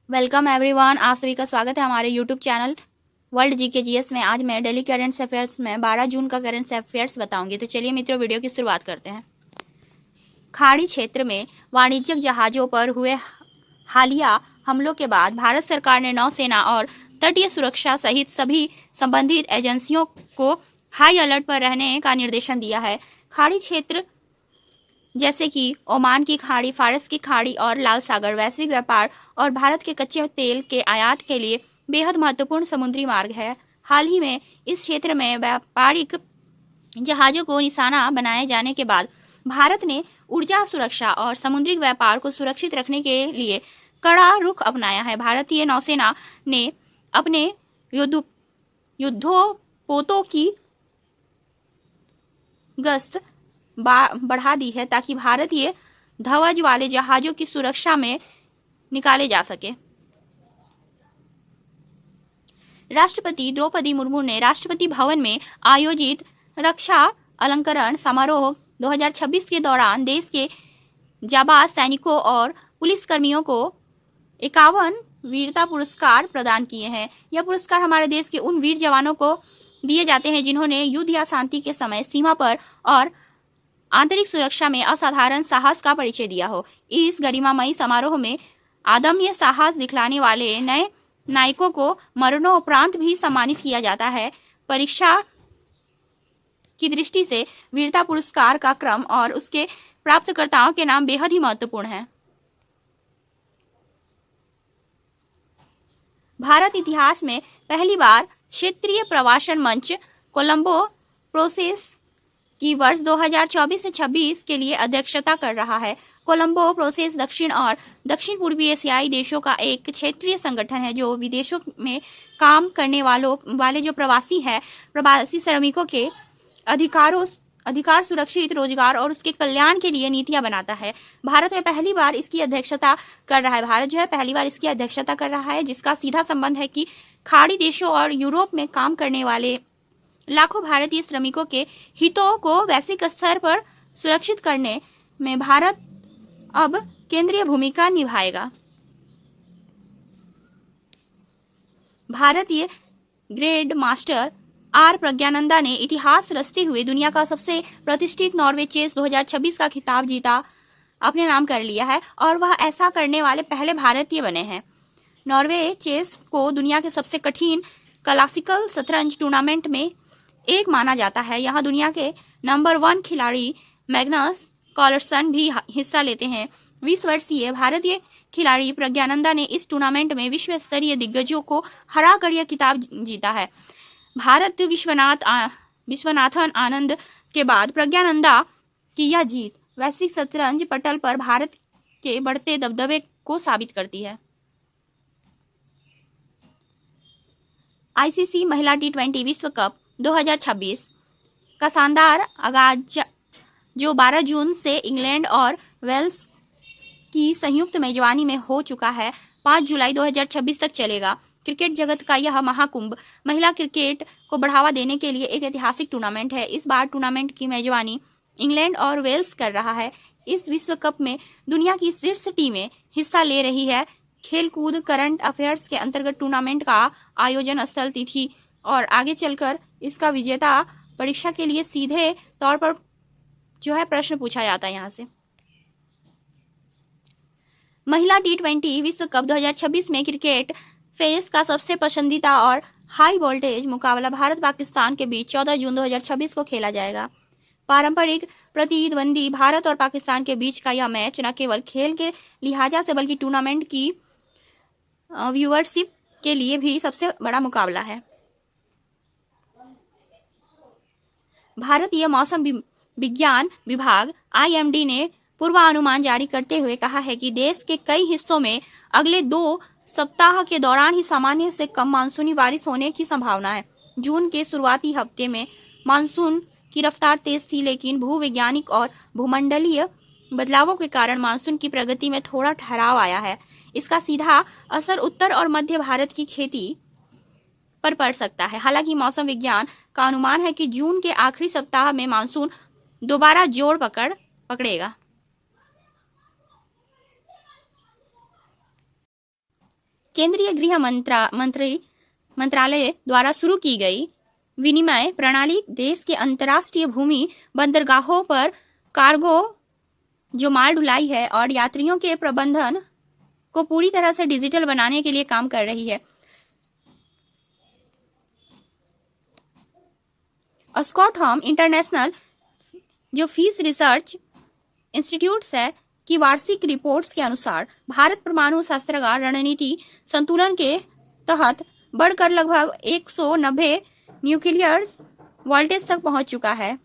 Welcome everyone, आप सभी का स्वागत है हमारे YouTube channel world GK GS में। आज मैं डेली करंट अफेयर्स में 12 जून का करंट अफेयर्स बताऊंगी। तो चलिए मित्रों, वीडियो की शुरुआत करते हैं। खाड़ी क्षेत्र में वाणिज्यिक जहाजों पर हुए हालिया हमलों के बाद भारत सरकार ने नौसेना और तटीय सुरक्षा सहित सभी संबंधित एजेंसियों को हाई अलर्ट पर रहने का निर्देशन दिया है। खाड़ी क्षेत्र जैसे कि ओमान की खाड़ी, फारस की खाड़ी और लाल सागर वैश्विक व्यापार और भारत के कच्चे तेल के आयात के लिए बेहद महत्वपूर्ण समुद्री मार्ग है। हाल ही में इस क्षेत्र में व्यापारिक जहाजों को निशाना बनाए जाने के बाद भारत ने ऊर्जा सुरक्षा और समुद्री व्यापार को सुरक्षित रखने के लिए कड़ा रुख अपनाया है। भारतीय नौसेना ने अपने युद्धपोतों की गश्त बढ़ा दी है ताकि भारतीय ध्वज वाले जहाजों की सुरक्षा में निकाले जा सके। राष्ट्रपति द्रौपदी मुर्मू ने राष्ट्रपति भवन में आयोजित रक्षा अलंकरण समारोह 2026 के दौरान देश के जाबाज सैनिकों और पुलिसकर्मियों को 51 वीरता पुरस्कार प्रदान किए हैं। यह पुरस्कार हमारे देश के उन वीर जवानों को दिए जाते हैं जिन्होंने युद्ध या शांति के समय सीमा पर और आंतरिक सुरक्षा में असाधारण साहस का परिचय दिया हो। इस गरिमामयी समारोह में अदम्य साहस दिखलाने वाले नए नायकों को मरणोपरांत भी सम्मानित किया जाता है। परीक्षा की दृष्टि से वीरता पुरस्कार का क्रम और उसके प्राप्तकर्ताओं के नाम बेहद ही महत्वपूर्ण है। भारत इतिहास में पहली बार क्षेत्रीय प्रवासन मंच कोलंबो प्रोसेस की वर्ष 2024 से 26 के लिए अध्यक्षता कर रहा है। कोलंबो प्रोसेस दक्षिण और दक्षिण पूर्वी एशियाई देशों का एक क्षेत्रीय संगठन है जो विदेशों में काम करने वाले जो प्रवासी श्रमिकों के अधिकार, सुरक्षित रोजगार और उसके कल्याण के लिए नीतियां बनाता है। भारत में पहली बार इसकी अध्यक्षता कर रहा है। भारत जो है पहली बार इसकी अध्यक्षता कर रहा है, जिसका सीधा संबंध है कि खाड़ी देशों और यूरोप में काम करने वाले लाखों भारतीय श्रमिकों के हितों को वैश्विक स्तर पर सुरक्षित करने में भारत अब केंद्रीय भूमिका निभाएगा। भारतीय ग्रैंड मास्टर आर प्रज्ञानंदा ने इतिहास रचते हुए दुनिया का सबसे प्रतिष्ठित नॉर्वे चेस 2026 का खिताब जीता अपने नाम कर लिया है और वह ऐसा करने वाले पहले भारतीय बने हैं। नॉर्वे चेस को दुनिया के सबसे कठिन क्लासिकल शतरंज टूर्नामेंट में एक माना जाता है। यहाँ दुनिया के नंबर 1 खिलाड़ी मैग्नस कार्लसन भी हिस्सा लेते हैं। 20 वर्षीय भारतीय खिलाड़ी प्रज्ञानंदा ने इस टूर्नामेंट में विश्व स्तरीय दिग्गजों को हराकर यह खिताब जीता है। भारत विश्वनाथन आनंद के बाद प्रज्ञानंदा की यह जीत वैश्विक शतरंज पटल पर भारत के बढ़ते दबदबे को साबित करती है। आईसीसी महिला T20 विश्व कप 2026 का शानदार आगाज जो 12 जून से इंग्लैंड और वेल्स की संयुक्त मेजबानी में हो चुका है, 5 जुलाई 2026 तक चलेगा। क्रिकेट जगत का यह महाकुंभ महिला क्रिकेट को बढ़ावा देने के लिए एक ऐतिहासिक टूर्नामेंट है। इस बार टूर्नामेंट की मेजबानी इंग्लैंड और वेल्स कर रहा है। इस विश्व कप में दुनिया की शीर्ष टीमें हिस्सा ले रही है। खेलकूद करंट अफेयर्स के अंतर्गत टूर्नामेंट का आयोजन स्थल, तिथि और आगे चलकर इसका विजेता परीक्षा के लिए सीधे तौर पर जो है प्रश्न पूछा जाता है। यहाँ से महिला T20 विश्व कप 2026 में क्रिकेट फेस का सबसे पसंदीदा और हाई वोल्टेज मुकाबला भारत पाकिस्तान के बीच 14 जून 2026 को खेला जाएगा। पारंपरिक प्रतिद्वंदी भारत और पाकिस्तान के बीच का यह मैच न केवल खेल के लिहाजा से बल्कि टूर्नामेंट की व्यूअरशिप के लिए भी सबसे बड़ा मुकाबला है। भारतीय मौसम विज्ञान विभाग IMD ने पूर्वानुमान जारी करते हुए कहा है कि देश के कई हिस्सों में अगले 2 सप्ताह के दौरान ही सामान्य से कम मानसूनी बारिश होने की संभावना है। जून के शुरुआती हफ्ते में मानसून की रफ्तार तेज थी, लेकिन भूवैज्ञानिक और भूमंडलीय बदलावों के कारण मानसून की प्रगति में थोड़ा ठहराव आया है। इसका सीधा असर उत्तर और मध्य भारत की खेती पर पड़ सकता है। हालांकि मौसम विज्ञान का अनुमान है कि जून के आखिरी सप्ताह में मानसून दोबारा जोर पकड़ेगा। केंद्रीय गृह मंत्रालय द्वारा शुरू की गई विनिमय प्रणाली देश के अंतर्राष्ट्रीय भूमि बंदरगाहों पर कार्गो जो माल ढुलाई है और यात्रियों के प्रबंधन को पूरी तरह से डिजिटल बनाने के लिए काम कर रही है। स्टॉकहोम इंटरनेशनल जो फीस रिसर्च इंस्टीट्यूट्स है की वार्षिक रिपोर्ट्स के अनुसार भारत परमाणु शस्त्रागार रणनीति संतुलन के तहत बढ़कर लगभग 190 न्यूक्लियर वोल्टेज तक पहुंच चुका है।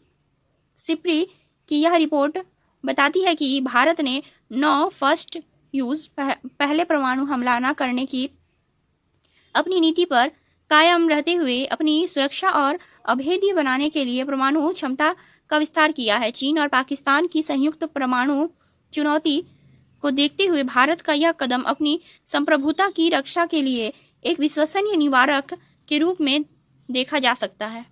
सिप्री की यह रिपोर्ट बताती है कि भारत ने 9 फर्स्ट यूज पहले परमाणु हमला न करने की अपनी नीति पर कायम रहते हुए अपनी सुरक्षा और अभेद्य बनाने के लिए परमाणु क्षमता का विस्तार किया है। चीन और पाकिस्तान की संयुक्त परमाणु चुनौती को देखते हुए भारत का यह कदम अपनी संप्रभुता की रक्षा के लिए एक विश्वसनीय निवारक के रूप में देखा जा सकता है।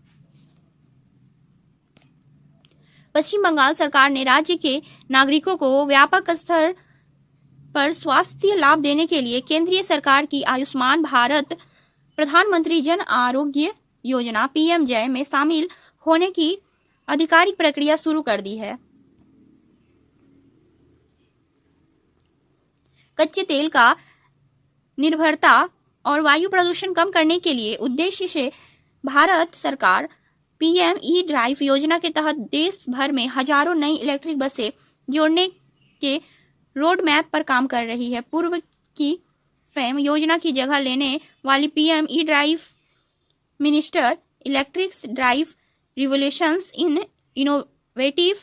पश्चिम बंगाल सरकार ने राज्य के नागरिकों को व्यापक स्तर पर स्वास्थ्य लाभ देने के लिए केंद्रीय सरकार की आयुष्मान भारत प्रधानमंत्री जन आरोग्य योजना पीएमजे में शामिल होने की आधिकारिक प्रक्रिया शुरू कर दी है। कच्चे तेल का निर्भरता और वायु प्रदूषण कम करने के लिए उद्देश्य से भारत सरकार पीएम ड्राइव योजना के तहत देश भर में हजारों नई इलेक्ट्रिक बसें जोड़ने के रोड मैप पर काम कर रही है। पूर्व की फेम योजना की जगह लेने वाली PM drive minister electrics drive revolutions in innovative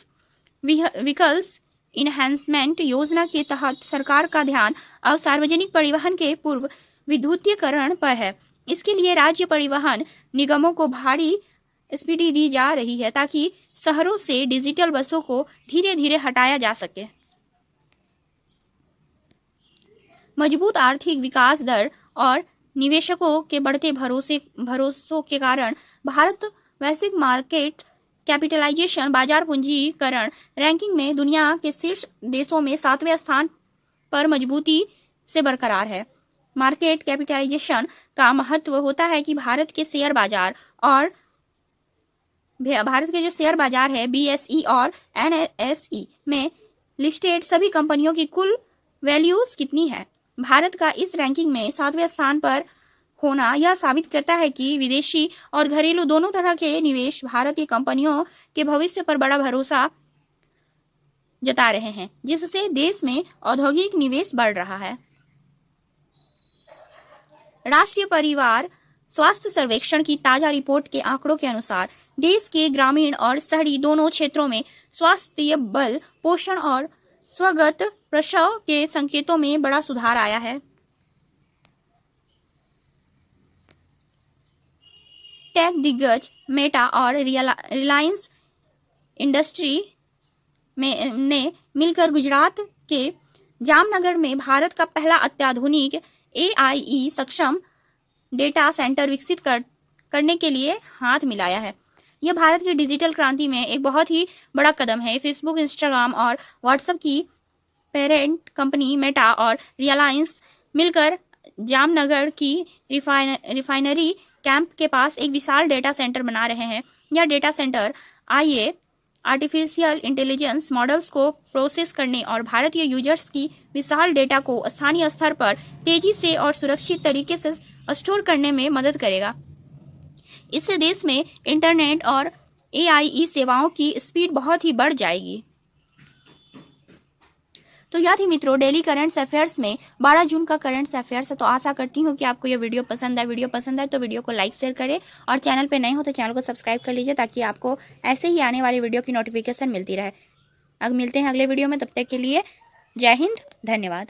vehicles enhancement योजना के तहत सरकार का ध्यान अब सार्वजनिक परिवहन के पूर्व विद्युतीकरण पर है। इसके लिए राज्य परिवहन निगमों को भारी स्पीडी दी जा रही है ताकि शहरों से डिजिटल बसों को धीरे धीरे हटाया जा सके। मजबूत आर्थिक विकास दर और निवेशकों के बढ़ते भरोसों के कारण भारत वैश्विक मार्केट कैपिटलाइजेशन बाजार पूंजीकरण रैंकिंग में दुनिया के शीर्ष देशों में 7वें स्थान पर मजबूती से बरकरार है। मार्केट कैपिटलाइजेशन का महत्व होता है कि भारत के शेयर बाजार और भारत के जो शेयर बाजार है बीएसई और एनएसई में लिस्टेड सभी कंपनियों की कुल वैल्यूज कितनी है। भारत का इस रैंकिंग में 7वें स्थान पर होना यह साबित करता है कि विदेशी और घरेलू दोनों तरह के निवेश भारतीय कंपनियों के भविष्य पर बड़ा भरोसा जता रहे हैं, जिससे देश में औद्योगिक निवेश बढ़ रहा है। राष्ट्रीय परिवार स्वास्थ्य सर्वेक्षण की ताजा रिपोर्ट के आंकड़ों के अनुसार देश के ग्रामीण और शहरी दोनों क्षेत्रों में स्वास्थ्य बल पोषण और स्वगत प्रसव के संकेतों में बड़ा सुधार आया है। टेक दिग्गज मेटा और रिलायंस इंडस्ट्री ने मिलकर गुजरात के जामनगर में भारत का पहला अत्याधुनिक एआई सक्षम डेटा सेंटर विकसित करने के लिए हाथ मिलाया है। यह भारत की डिजिटल क्रांति में एक बहुत ही बड़ा कदम है। फेसबुक, इंस्टाग्राम और व्हाट्सएप की पेरेंट कंपनी मेटा और रिलायंस मिलकर जामनगर की रिफाइनरी कैंप के पास एक विशाल डेटा सेंटर बना रहे हैं। यह data centre artificial intelligence models को प्रोसेस करने और भारतीय यूजर्स की विशाल डेटा को स्थानीय स्तर पर तेजी से और सुरक्षित तरीके से स्टोर करने में मदद करेगा। इससे देश में इंटरनेट और एआई सेवाओं की स्पीड बहुत ही बढ़ जाएगी। तो यह थी मित्रों डेली करंट अफेयर्स में 12 जून का करंट अफेयर्स है। तो आशा करती हूँ कि आपको यह वीडियो पसंद आए। वीडियो पसंद आए तो वीडियो को लाइक शेयर करें और चैनल पे नए हो तो चैनल को सब्सक्राइब कर लीजिए ताकि आपको ऐसे ही आने वाली वीडियो की नोटिफिकेशन मिलती रहे। अब मिलते हैं अगले वीडियो में, तब तक के लिए जय हिंद, धन्यवाद।